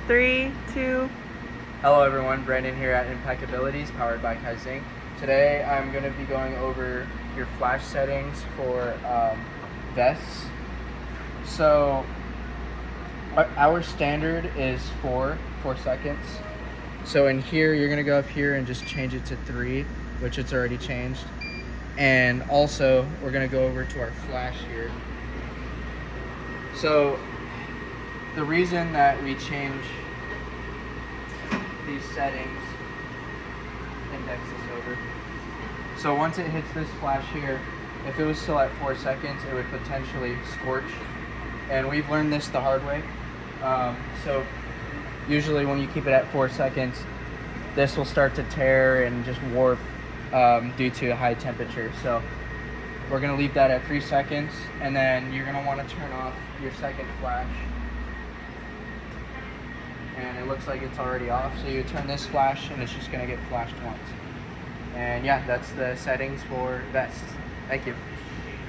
3, 2. Hello everyone, Brandon here at Impeccabilities, powered by Kaizink. Today I'm going to be going over your flash settings for vests. So our standard is 4 seconds. So in here you're going to go up here and just change it to 3, which it's already changed. And also we're going to go over to our flash here. So the reason that we change these settings, index this over. So once it hits this flash here, if it was still at 4 seconds, it would potentially scorch. And we've learned this the hard way. So usually when you keep it at 4 seconds, this will start to tear and just warp due to high temperature. So we're gonna leave that at 3 seconds, and then you're gonna wanna turn off your second flash. And it looks like it's already off, so you turn this flash and it's just going to get flashed once. And yeah, that's the settings for vests. Thank you.